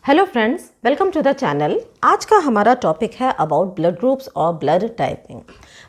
Hello friends, welcome to the channel. आज का हमारा टॉपिक है अबाउट ब्लड ग्रुप्स और ब्लड टाइपिंग।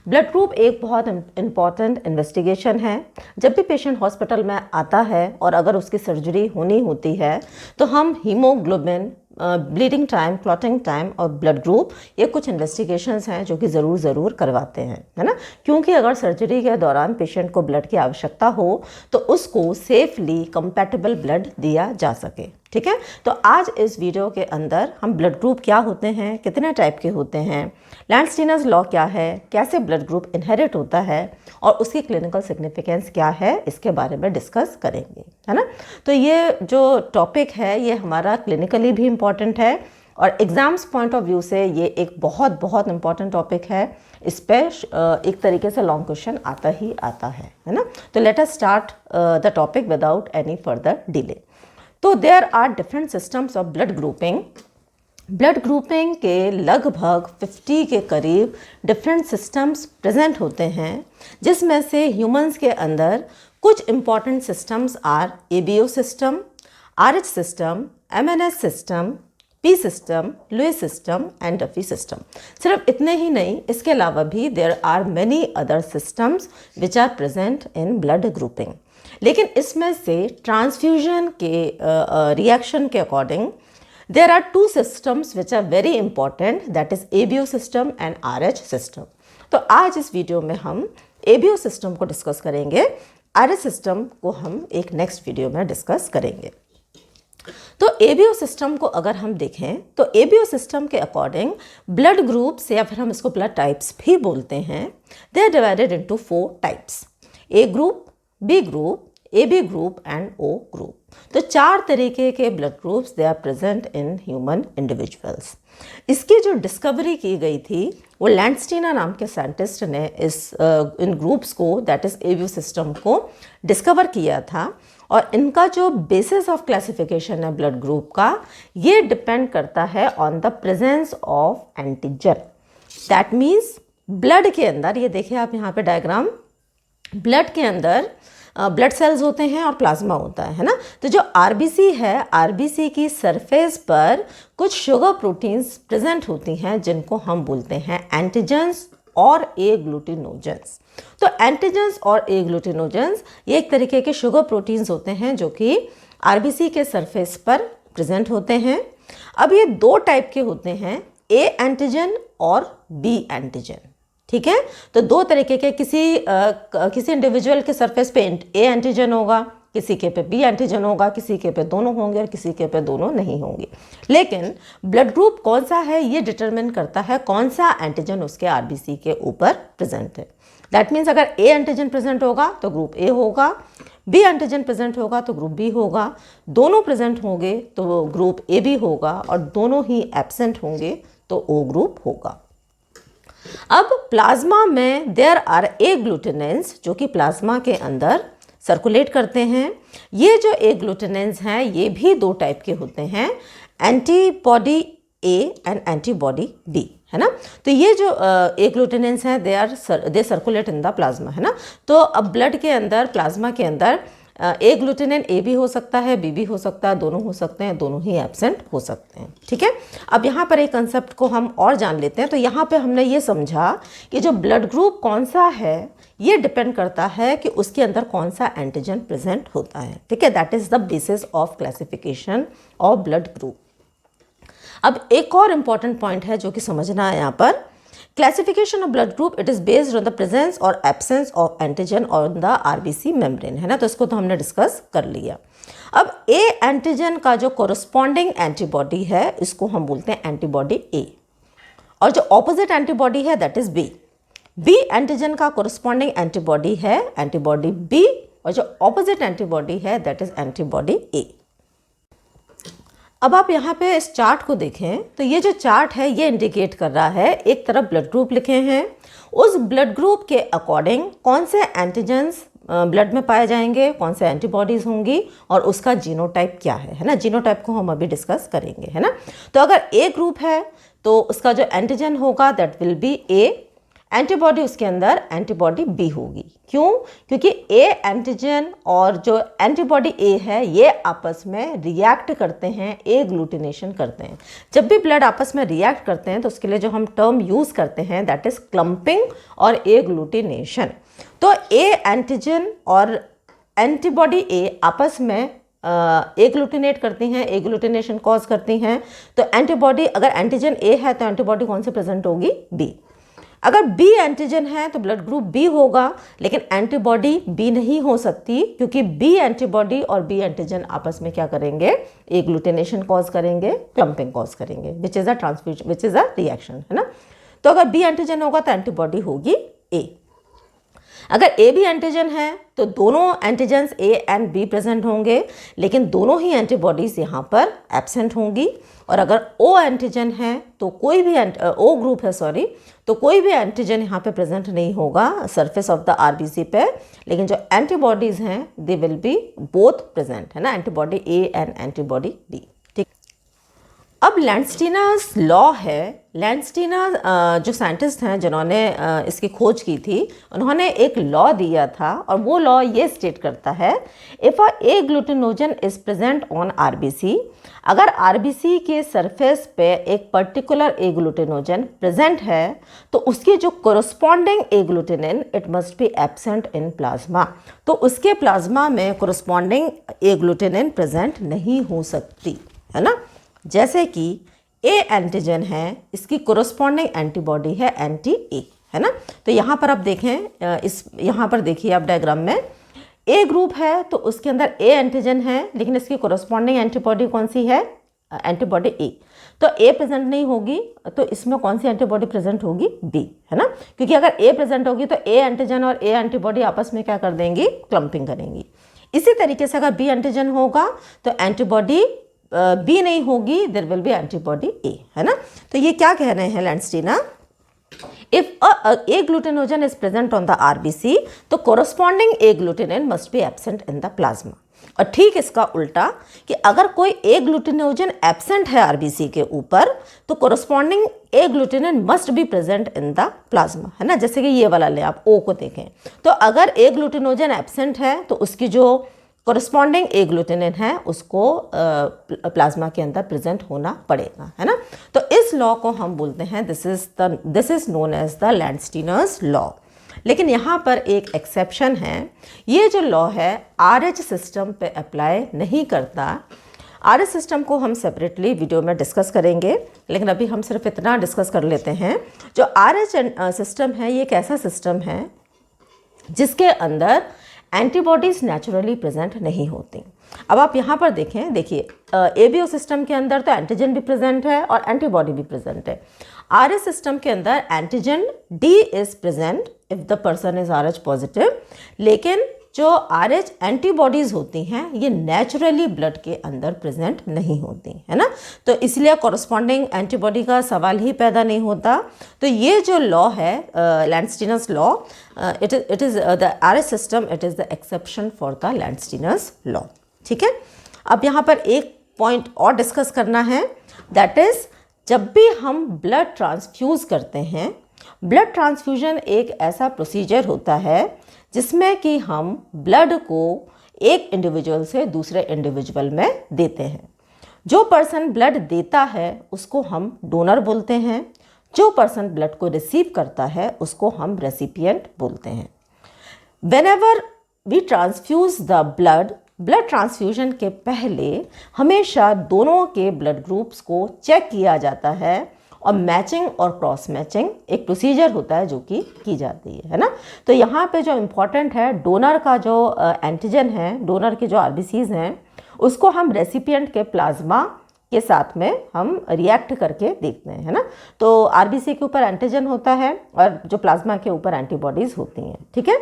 ब्लड ग्रुप एक बहुत इम्पॉर्टेंट इन्वेस्टिगेशन है। जब भी पेशेंट हॉस्पिटल में आता है और अगर उसकी सर्जरी होनी होती है तो हम haemoglobin, bleeding time, clotting time और ब्लड ग्रुप, ये कुछ इन्वेस्टिगेशंस हैं जो कि ज़रूर करवाते हैं, है ना। क्योंकि अगर सर्जरी के दौरान पेशेंट को ब्लड की आवश्यकता हो तो उसको सेफली कंपैटिबल ब्लड दिया जा सके। ठीक है, तो आज इस वीडियो के अंदर हम ब्लड ग्रुप क्या होते हैं, कितने टाइप के होते हैं, लैंडस्टीनर्स लॉ क्या है, कैसे ब्लड ग्रुप इनहेरिट होता है और उसकी क्लिनिकल सिग्निफिकेंस क्या है, इसके बारे में डिस्कस करेंगे, है ना। तो ये जो टॉपिक है ये हमारा क्लिनिकली भी इम्पॉर्टेंट है और एग्ज़ाम्स पॉइंट ऑफ व्यू से ये एक बहुत इम्पॉर्टेंट टॉपिक है। इस पर एक तरीके से लॉन्ग क्वेश्चन आता ही आता है ना। तो let us start the topic without any further delay. तो there are different systems of blood grouping. Blood grouping के लगभग 50 के करीब डिफरेंट सिस्टम्स प्रेजेंट होते हैं, जिसमें से ह्यूमंस के अंदर कुछ important systems are ABO system, Rh system, MNS system, P system, Lewis system and Duffy system. सिर्फ इतने ही नहीं, इसके अलावा भी there are many other systems which are present in blood grouping. लेकिन इसमें से ट्रांसफ्यूजन के रिएक्शन के according there are two systems which are very important, that is ABO system and Rh system. तो आज इस वीडियो में हम एबीओ सिस्टम को डिस्कस करेंगे, आरएच सिस्टम को हम एक नेक्स्ट वीडियो में डिस्कस करेंगे। तो एबीओ सिस्टम को अगर हम देखें तो एबीओ सिस्टम के अकॉर्डिंग ब्लड ग्रुप्स, या फिर हम इसको ब्लड टाइप्स भी बोलते हैं, they are divided into 4 types: A group, B group, AB group and O group. तो 4 तरीके के blood groups they are present in human individuals. इसकी जो डिस्कवरी की गई थी वो लैंडस्टीनर नाम के साइंटिस्ट ने इन ग्रुप्स को, दैट इज एबीओ सिस्टम को डिस्कवर किया था। और इनका जो बेसिस ऑफ क्लासिफिकेशन है ब्लड ग्रुप का, ये डिपेंड करता है on the presence of antigen. That means blood के अंदर, ये देखिए आप यहाँ पे डायग्राम, ब्लड के अंदर ब्लड सेल्स होते हैं और प्लाज्मा होता है ना। तो जो आरबीसी है, आरबीसी की सरफेस पर कुछ शुगर प्रोटीन्स प्रेजेंट होती हैं जिनको हम बोलते हैं एंटीजेंस और एग्लूटिनोजेंस। तो एंटीजेंस और एग्लूटिनोजेंस ये एक तरीके के शुगर प्रोटीन्स होते हैं जो कि आरबीसी के सरफेस पर प्रेजेंट होते हैं। अब ये 2 टाइप के होते हैं, ए एंटीजन और बी एंटीजन। ठीक है, तो 2 तरीके के, किसी इंडिविजुअल के सरफेस पे ए एंटीजन होगा, किसी के पे बी एंटीजन होगा, किसी के पे दोनों होंगे और किसी के पे दोनों नहीं होंगे। लेकिन ब्लड ग्रुप कौन सा है ये डिटरमिन करता है कौन सा एंटीजन उसके आरबीसी के ऊपर प्रेजेंट है। दैट मीन्स अगर ए एंटीजन प्रेजेंट होगा तो ग्रुप ए होगा, बी एंटीजन प्रेजेंट होगा तो ग्रुप बी होगा, दोनों प्रेजेंट होंगे तो ग्रुप ए बी होगा और दोनों ही एब्सेंट होंगे तो ओ ग्रुप होगा। अब प्लाज्मा में देयर आर एग्लूटिनेंस जो कि प्लाज्मा के अंदर सर्कुलेट करते हैं। ये जो एग्लूटिनेंस हैं ये भी 2 टाइप के होते हैं, antibody A and antibody B, है ना। तो ये जो एग्लूटिनेंस हैं they circulate in the plasma, है ना। तो अब ब्लड के अंदर, प्लाज्मा के अंदर एग्लूटिनेन ए भी हो सकता है, बी भी हो सकता है, दोनों हो सकते हैं, दोनों ही एब्सेंट हो सकते हैं। ठीक है, अब यहाँ पर एक कंसेप्ट को हम और जान लेते हैं। तो यहाँ पे हमने ये समझा कि जो ब्लड ग्रुप कौन सा है ये डिपेंड करता है कि उसके अंदर कौन सा एंटीजन प्रेजेंट होता है। ठीक है, that is the basis of classification of blood group. अब एक और इम्पॉर्टेंट पॉइंट है जो कि समझना है यहाँ पर, classification of blood group, it is based on the presence और absence of antigen on the RBC membrane, है ना। तो इसको तो हमने डिस्कस कर लिया। अब ए एंटीजन का जो कोरस्पॉन्डिंग एंटीबॉडी है इसको हम बोलते हैं एंटीबॉडी ए, और जो ऑपोजिट एंटीबॉडी है that is B. B antigen का कोरस्पॉन्डिंग एंटीबॉडी है एंटीबॉडी बी, और जो ऑपोजिट एंटीबॉडी है दैट इज एंटीबॉडी ए। अब आप यहाँ पे इस चार्ट को देखें तो ये जो चार्ट है ये इंडिकेट कर रहा है, एक तरफ ब्लड ग्रुप लिखे हैं, उस ब्लड ग्रुप के अकॉर्डिंग कौन से एंटीजेंस ब्लड में पाए जाएंगे, कौन से एंटीबॉडीज होंगी और उसका जीनोटाइप क्या है ना। जीनोटाइप को हम अभी डिस्कस करेंगे, है ना। तो अगर ए ग्रुप है तो उसका जो एंटीजन होगा that will B A, antibody उसके अंदर एंटीबॉडी बी होगी। क्यों? क्योंकि ए एंटीजन और जो एंटीबॉडी ए है ये आपस में रिएक्ट करते हैं, एग्लूटिनेशन करते हैं। जब भी ब्लड आपस में रिएक्ट करते हैं तो उसके लिए जो हम टर्म यूज़ करते हैं दैट इज़ क्लम्पिंग और एग्लूटिनेशन। तो ए एंटीजन और एंटीबॉडी ए आपस में एग्लूटिनेट करती हैं, एग्लूटिनेशन कॉज करती हैं। तो एंटीबॉडी, अगर एंटीजन ए है तो एंटीबॉडी कौन से प्रेजेंट होगी? बी। अगर बी एंटीजन है तो ब्लड ग्रुप बी होगा, लेकिन एंटीबॉडी बी नहीं हो सकती क्योंकि बी एंटीबॉडी और बी एंटीजन आपस में क्या करेंगे? एग्लूटिनेशन कॉज करेंगे, क्लम्पिंग कॉज करेंगे, which is a transfusion, which is a reaction, है ना। तो अगर बी एंटीजन होगा तो एंटीबॉडी होगी ए। अगर ए बी एंटीजन है तो दोनों antigens A and be present होंगे, लेकिन दोनों ही एंटीबॉडीज़ यहाँ पर एब्सेंट होंगी। और अगर ओ एंटीजन है तो कोई भी ओ ग्रुप है सॉरी, तो कोई भी एंटीजन यहाँ पे प्रेजेंट नहीं होगा सरफेस ऑफ द आरबीसी पे, लेकिन जो एंटीबॉडीज़ हैं they will be both present, है ना, antibody A and antibody B. ठीक। अब लैंडस्टीनर्स लॉ है। लैंडस्टीनर जो साइंटिस्ट हैं जिन्होंने इसकी खोज की थी, उन्होंने एक लॉ दिया था और वो लॉ ये स्टेट करता है, if a agglutinogen is present on RBC, अगर आरबीसी के सरफेस पे एक पर्टिकुलर ए ग्लूटिनोजन प्रेजेंट है तो उसकी जो corresponding agglutinin it must be absent in plasma. तो उसके प्लाज्मा में कोरस्पॉन्डिंग ए ग्लूटिनिन प्रेजेंट नहीं हो सकती, है ना। जैसे कि ए एंटीजन है, इसकी कोरस्पॉन्डिंग एंटीबॉडी है एंटी ए, है ना। तो यहाँ पर आप देखें, यहाँ पर देखिए आप डायग्राम में ए ग्रुप है तो उसके अंदर ए एंटीजन है, लेकिन इसकी कोरस्पॉन्डिंग एंटीबॉडी कौन सी है? एंटीबॉडी ए। तो ए प्रेजेंट नहीं होगी तो इसमें कौन सी एंटीबॉडी प्रेजेंट होगी? बी, है ना। क्योंकि अगर ए प्रेजेंट होगी तो ए एंटीजन और ए एंटीबॉडी आपस में क्या कर देंगी? क्लम्पिंग करेंगी। इसी तरीके से अगर बी एंटीजन होगा तो एंटीबॉडी बी नहीं होगी, there will be antibody A, है ना। तो ये क्या कह रहे हैं Landsteiner? If agglutinogen is present on the RBC तो corresponding agglutinin must be absent in the plasma. और ठीक इसका उल्टा कि अगर कोई ए ग्लूटिनोजन एब्सेंट है आरबीसी के ऊपर तो corresponding agglutinin must be present in the plasma, है ना। जैसे कि ये वाला ले आप ओ को देखें, तो अगर ए ग्लूटिनोजन एब्सेंट है तो उसकी जो कोरस्पॉन्डिंग ए ग्लूटिनिन है उसको प्लाज्मा के अंदर प्रेजेंट होना पड़ेगा, है ना। तो इस लॉ को हम बोलते हैं this is known as the Landsteiner's law. लेकिन यहाँ पर एक एक्सेप्शन है, ये जो लॉ है आरएच सिस्टम पे अप्लाई नहीं करता। आरएच सिस्टम को हम सेपरेटली वीडियो में डिस्कस करेंगे, लेकिन अभी हम सिर्फ इतना डिस्कस कर लेते हैं। जो आरएच सिस्टम है ये एक ऐसा सिस्टम है जिसके अंदर एंटीबॉडीज़ नेचुरली प्रेजेंट नहीं होती। अब आप यहाँ पर देखें, देखिए एबीओ सिस्टम के अंदर तो एंटीजन भी प्रेजेंट है और एंटीबॉडी भी प्रेजेंट है। आरएच सिस्टम के अंदर antigen D is present if the person is RH positive, लेकिन जो आरएच एंटीबॉडीज़ होती हैं ये नेचुरली ब्लड के अंदर प्रेजेंट नहीं होती, है ना। तो इसलिए कॉरस्पॉन्डिंग एंटीबॉडी का सवाल ही पैदा नहीं होता। तो ये जो लॉ है Landsteiner's law, it is the Rh system, it is the exception for the Landsteiner's law. ठीक है। अब यहाँ पर एक पॉइंट और डिस्कस करना है, दैट इज़ जब भी हम ब्लड ट्रांसफ्यूज़ करते हैं, ब्लड ट्रांसफ्यूजन एक ऐसा प्रोसीजर होता है जिसमें कि हम ब्लड को एक इंडिविजुअल से दूसरे इंडिविजुअल में देते हैं। जो पर्सन ब्लड देता है उसको हम डोनर बोलते हैं, जो पर्सन ब्लड को रिसीव करता है उसको हम रेसिपिएंट बोलते हैं। Whenever we transfuse the blood transfusion के पहले हमेशा दोनों के ब्लड ग्रुप्स को चेक किया जाता है और मैचिंग और क्रॉस मैचिंग एक प्रोसीजर होता है जो कि की जाती है ना। तो यहाँ पे जो इम्पॉर्टेंट है, डोनर का जो एंटीजन है, डोनर के जो आरबीसीज हैं उसको हम रेसिपिएंट के प्लाज्मा के साथ में हम रिएक्ट करके देखते हैं, है ना। तो आरबीसी के ऊपर एंटीजन होता है और जो प्लाज्मा के ऊपर एंटीबॉडीज़ होती हैं, ठीक है।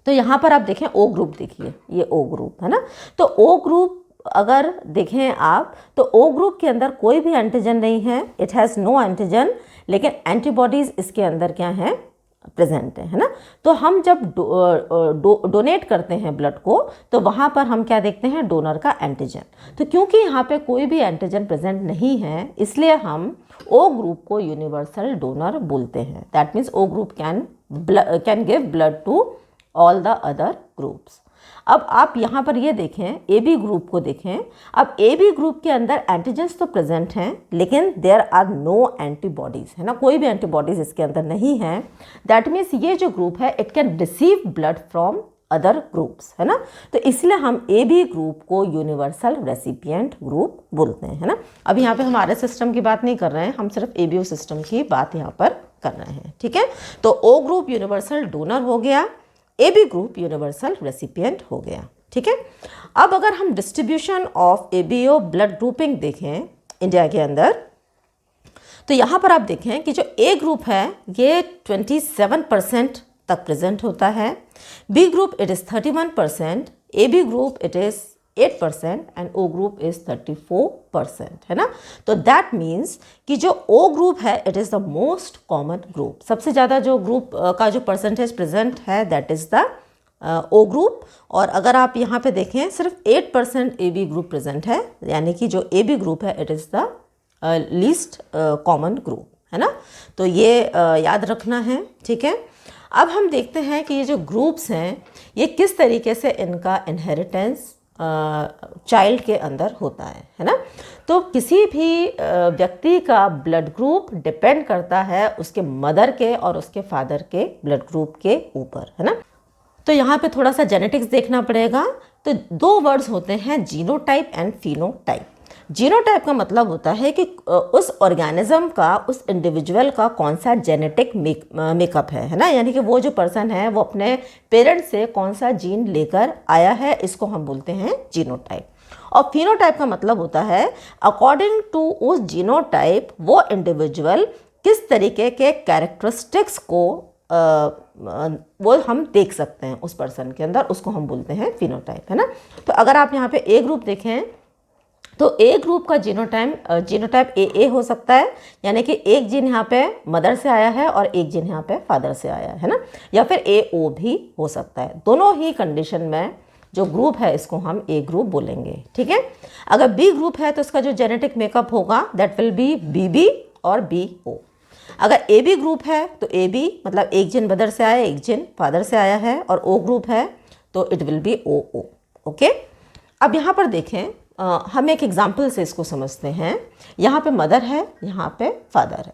तो यहाँ पर आप देखें ओ ग्रुप, देखिए ये ओ ग्रुप है ना। तो ओ ग्रुप अगर देखें आप तो ओ ग्रुप के अंदर कोई भी एंटीजन नहीं है, इट हैज़ नो एंटीजन, लेकिन एंटीबॉडीज़ इसके अंदर क्या हैं, प्रेजेंट है ना। तो हम जब डोनेट करते हैं ब्लड को, तो वहाँ पर हम क्या देखते हैं, डोनर का एंटीजन। तो क्योंकि यहाँ पे कोई भी एंटीजन प्रेजेंट नहीं है, इसलिए हम ओ ग्रुप को यूनिवर्सल डोनर बोलते हैं। That means O group can give blood to all the other groups. अब आप यहाँ पर ये देखें, ए बी ग्रुप को देखें। अब ए बी ग्रुप के अंदर एंटीजेंस तो प्रेजेंट हैं, लेकिन देयर आर नो एंटीबॉडीज़, है ना, कोई भी एंटीबॉडीज़ इसके अंदर नहीं है। दैट मीन्स ये जो ग्रुप है it can receive blood from other groups, है ना। तो इसलिए हम ए बी ग्रुप को यूनिवर्सल रेसिपिएंट ग्रुप बोलते हैं, है ना। अब यहाँ पे हमारे सिस्टम की बात नहीं कर रहे हैं, हम सिर्फ ए बी ओ सिस्टम की बात यहाँ पर कर रहे हैं, ठीक है। तो ओ ग्रुप यूनिवर्सल डोनर हो गया, A B group universal recipient हो गया, ठीक है। अब अगर हम distribution of A B O blood grouping देखें इंडिया के अंदर, तो यहाँ पर आप देखें कि जो ए ग्रुप है ये 27% तक प्रेजेंट होता है, B group it is 31%, A B group it is 8% and O group is 34%, है ना। तो दैट मीन्स कि जो ओ ग्रुप है it is the most common group. सबसे ज़्यादा जो ग्रुप का जो परसेंटेज प्रेजेंट है that is the O group. और अगर आप यहाँ पे देखें सिर्फ 8% ए बी ग्रुप प्रेजेंट है, यानी कि जो ए बी ग्रुप है it is the least common group, है ना। तो ये याद रखना है, ठीक है। अब हम देखते हैं कि ये जो ग्रुप्स हैं ये किस तरीके से इनका इनहेरिटेंस चाइल्ड के अंदर होता है ना। तो किसी भी व्यक्ति का ब्लड ग्रुप डिपेंड करता है उसके मदर के और उसके फादर के ब्लड ग्रुप के ऊपर, है ना। तो यहाँ पे थोड़ा सा जेनेटिक्स देखना पड़ेगा। तो दो वर्ड्स होते हैं, जीनोटाइप एंड फिनोटाइप। जीनोटाइप का मतलब होता है कि उस ऑर्गेनिज्म का, उस इंडिविजुअल का कौन सा जेनेटिक मेकअप है ना, यानी कि वो जो पर्सन है वो अपने पेरेंट्स से कौन सा जीन लेकर आया है, इसको हम बोलते हैं जीनोटाइप। और फिनोटाइप का मतलब होता है अकॉर्डिंग टू उस जीनोटाइप वो इंडिविजुअल किस तरीके के कैरेक्टरिस्टिक्स को वो हम देख सकते हैं उस पर्सन के अंदर, उसको हम बोलते हैं फिनोटाइप, है ना। तो अगर आप यहाँ पे ए ग्रुप देखें तो ए ग्रुप का जीनोटाइप ए हो सकता है, यानी कि एक जीन यहाँ पे मदर से आया है और एक जीन यहाँ पे फादर से आया है ना, या फिर ए ओ भी हो सकता है। दोनों ही कंडीशन में जो ग्रुप है इसको हम ए ग्रुप बोलेंगे, ठीक है। अगर बी ग्रुप है तो इसका जो जेनेटिक मेकअप होगा that will be B B और बी ओ। अगर ए बी ग्रुप है तो ए बी मतलब एक जीन मदर से आया, एक जीन फादर से आया है, और ओ ग्रुप है तो it will be O O, okay. अब यहाँ पर देखें, हम एक एग्जाम्पल से इसको समझते हैं। यहाँ पे मदर है, यहाँ पे फादर है।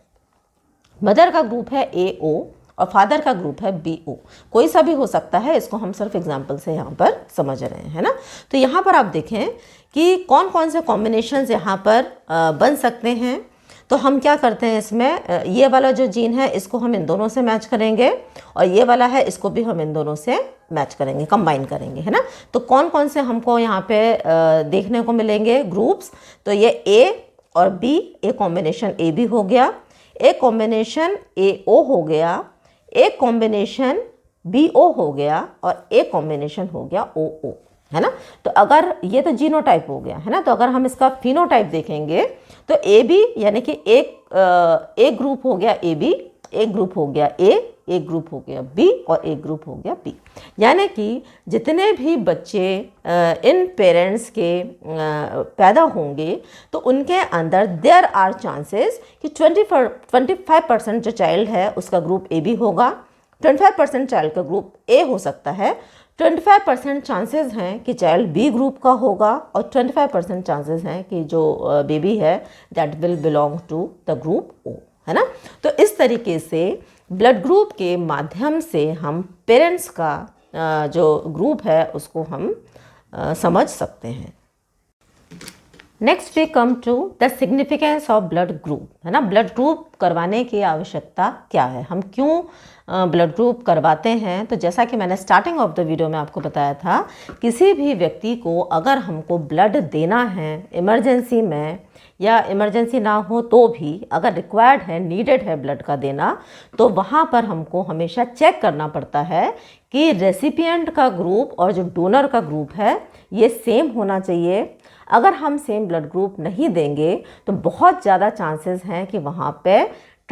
मदर का ग्रुप है ए ओ और फादर का ग्रुप है बी ओ, कोई सा भी हो सकता है, इसको हम सिर्फ एग्जाम्पल से यहाँ पर समझ रहे हैं, है ना। तो यहाँ पर आप देखें कि कौन कौन से कॉम्बिनेशंस यहाँ पर बन सकते हैं। तो हम क्या करते हैं इसमें, ये वाला जो जीन है इसको हम इन दोनों से मैच करेंगे और ये वाला है इसको भी हम इन दोनों से मैच करेंगे, कंबाइन करेंगे, है ना। तो कौन कौन से हमको यहाँ पे देखने को मिलेंगे ग्रुप्स। तो ये ए और B, A combination A B हो गया, ए कॉम्बिनेशन ए ओ हो गया, एक कॉम्बिनेशन बी ओ हो गया और एक कॉम्बिनेशन हो गया ओ ओ, है ना। तो अगर ये तो जीनोटाइप हो गया, है ना। तो अगर हम इसका फिनोटाइप देखेंगे तो ए बी यानी कि एक ग्रुप हो गया ए बी, एक ग्रुप हो गया ए, एक ग्रुप हो गया बी और एक ग्रुप हो गया बी। यानी कि जितने भी बच्चे इन पेरेंट्स के पैदा होंगे तो उनके अंदर देयर आर चांसेस कि 25% जो चाइल्ड है उसका ग्रुप ए बी होगा, 25% चाइल्ड का ग्रुप ए हो सकता है, 25% चांसेस हैं कि चाइल्ड बी ग्रुप का होगा और 25% चांसेस हैं कि जो बेबी है that will belong to the group O, है ना। तो इस तरीके से ब्लड ग्रुप के माध्यम से हम पेरेंट्स का जो ग्रुप है उसको हम समझ सकते हैं। Next we come to the significance of blood group, है ना। ब्लड ग्रुप करवाने की आवश्यकता क्या है, हम क्यों ब्लड ग्रुप करवाते हैं। तो जैसा कि मैंने स्टार्टिंग ऑफ द वीडियो में आपको बताया था, किसी भी व्यक्ति को अगर हमको ब्लड देना है इमरजेंसी में, या इमरजेंसी ना हो तो भी अगर रिक्वायर्ड है, नीडेड है ब्लड का देना, तो वहाँ पर हमको हमेशा चेक करना पड़ता है कि रेसिपिएंट का ग्रुप और जो डोनर का ग्रुप है ये सेम होना चाहिए। अगर हम सेम ब्लड ग्रुप नहीं देंगे तो बहुत ज़्यादा चांसेस हैं कि वहाँ पे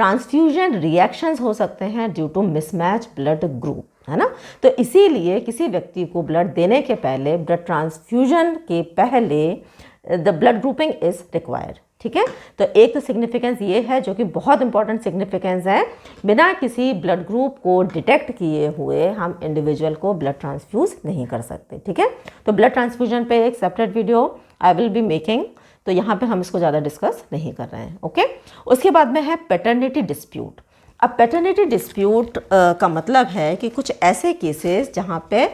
ट्रांसफ्यूजन रिएक्शंस हो सकते हैं due to mismatch blood group, है ना। तो इसीलिए किसी व्यक्ति को ब्लड देने के पहले, ब्लड ट्रांसफ्यूजन के पहले the blood grouping is required, ठीक है। तो एक तो सिग्निफिकेंस ये है जो कि बहुत इंपॉर्टेंट सिग्निफिकेंस है, बिना किसी ब्लड ग्रुप को डिटेक्ट किए हुए हम इंडिविजुअल को ब्लड ट्रांसफ्यूज नहीं कर सकते, ठीक है। तो ब्लड ट्रांसफ्यूजन पे एक separate video I will be making, तो यहाँ पे हम इसको ज़्यादा डिस्कस नहीं कर रहे हैं, ओके। उसके बाद में है पैटर्निटी डिस्प्यूट। अब पैटर्निटी डिस्प्यूट का मतलब है कि कुछ ऐसे केसेस जहाँ पे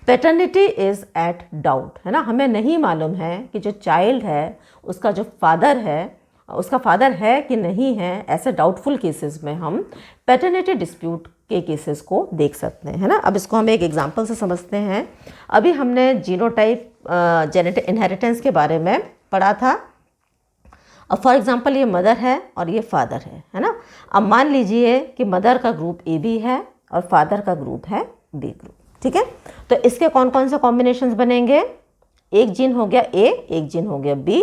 पैटर्निटी इज़ एट डाउट, है ना, हमें नहीं मालूम है कि जो चाइल्ड है उसका जो फादर है, उसका फादर है कि नहीं है। ऐसे डाउटफुल केसेस में हम पैटर्निटी डिस्प्यूट के केसेस को देख सकते हैं, है ना। अब इसको हम एक एग्जांपल से समझते हैं। अभी हमने जीनोटाइप जेनेटिक इनहेरिटेंस के बारे में पढ़ा था। अब फॉर एग्जांपल ये मदर है और ये फादर है ना। अब मान लीजिए कि मदर का ग्रुप ए बी है और फादर का ग्रुप है बी ग्रुप, ठीक है। तो इसके कौन कौन से कॉम्बिनेशंस बनेंगे? एक जीन हो गया ए, एक जीन हो गया बी,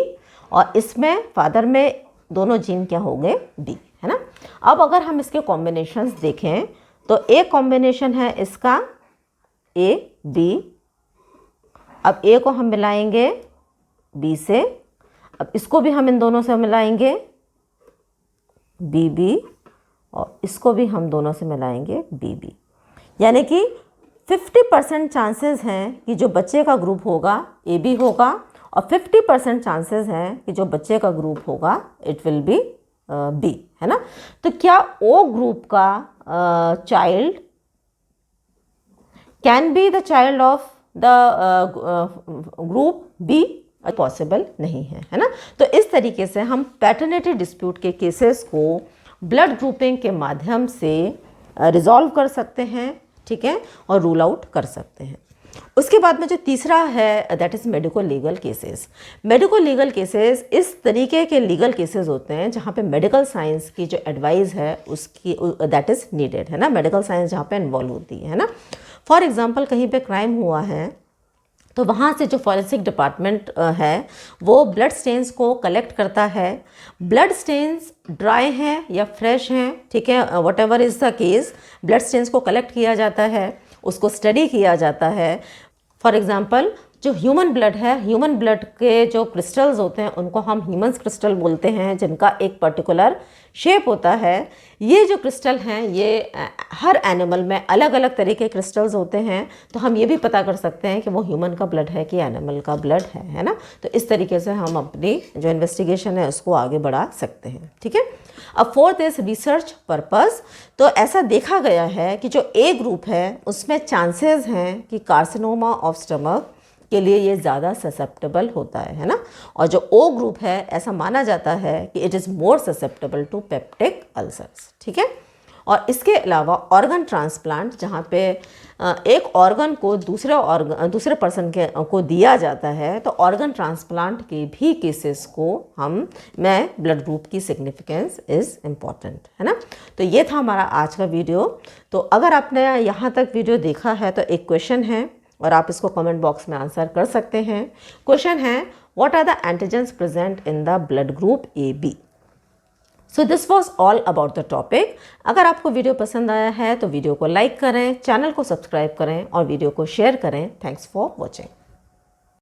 और इसमें फादर में दोनों जीन क्या हो गए? बी, है ना। अब अगर हम इसके कॉम्बिनेशंस देखें तो एक कॉम्बिनेशन है इसका ए बी। अब ए को हम मिलाएंगे बी से, अब इसको भी हम इन दोनों से मिलाएंगे बी बी, और इसको भी हम दोनों से मिलाएंगे बी बी। यानी कि 50% चांसेस हैं कि जो बच्चे का ग्रुप होगा ए बी होगा, और 50% चांसेस हैं कि जो बच्चे का ग्रुप होगा इट विल बी बी, है ना। तो क्या ओ ग्रुप का child can be the child of the group B? Possible नहीं है ना। तो इस तरीके से हम पैटर्निटी डिस्प्यूट के केसेस को ब्लड ग्रुपिंग के माध्यम से रिजॉल्व कर सकते हैं, ठीक है, और रूल आउट कर सकते हैं। उसके बाद में जो तीसरा है that is medico legal cases. Medico legal cases इस तरीके के लीगल केसेस होते हैं जहाँ पे मेडिकल साइंस की जो एडवाइस है उसकी दैट इज़ नीडेड, है ना। मेडिकल साइंस जहाँ पे इन्वॉल्व होती है ना। फॉर एग्जांपल कहीं पे क्राइम हुआ है तो वहाँ से जो फॉरेंसिक डिपार्टमेंट है वो ब्लड स्टेन्स को कलेक्ट करता है। ब्लड स्टेन्स ड्राई हैं या फ्रेश हैं, ठीक है, whatever is the case, blood stains को कलेक्ट किया जाता है, उसको स्टडी किया जाता है। फॉर एग्जांपल जो ह्यूमन ब्लड है, ह्यूमन ब्लड के जो क्रिस्टल्स होते हैं उनको हम ह्यूमन्स क्रिस्टल बोलते हैं, जिनका एक पर्टिकुलर शेप होता है। ये जो क्रिस्टल हैं ये हर एनिमल में अलग अलग तरह के क्रिस्टल्स होते हैं, तो हम ये भी पता कर सकते हैं कि वो ह्यूमन का ब्लड है कि एनिमल का ब्लड है ना। तो इस तरीके से हम अपनी जो इन्वेस्टिगेशन है उसको आगे बढ़ा सकते हैं, ठीक है। अब फोर्थ इज रिसर्च पर्पस। तो ऐसा देखा गया है कि जो ए ग्रुप है उसमें चांसेस हैं कि कार्सिनोमा ऑफ स्टमक के लिए ये ज़्यादा ससेप्टेबल होता है ना। और जो ओ ग्रुप है ऐसा माना जाता है कि it is more susceptible to peptic ulcers, ठीक है। और इसके अलावा ऑर्गन ट्रांसप्लांट, जहाँ पे एक ऑर्गन को दूसरे पर्सन के को दिया जाता है, तो ऑर्गन ट्रांसप्लांट के भी केसेस को मैं ब्लड ग्रुप की सिग्निफिकेंस इज़ इम्पॉर्टेंट, है ना। तो ये था हमारा आज का वीडियो। तो अगर आपने यहाँ तक वीडियो देखा है तो एक क्वेश्चन है और आप इसको कमेंट बॉक्स में आंसर कर सकते हैं। क्वेश्चन है what are the antigens present in the blood group A B. So this was all about the topic. अगर आपको वीडियो पसंद आया है तो वीडियो को लाइक करें, चैनल को सब्सक्राइब करें और वीडियो को शेयर करें। Thanks for watching.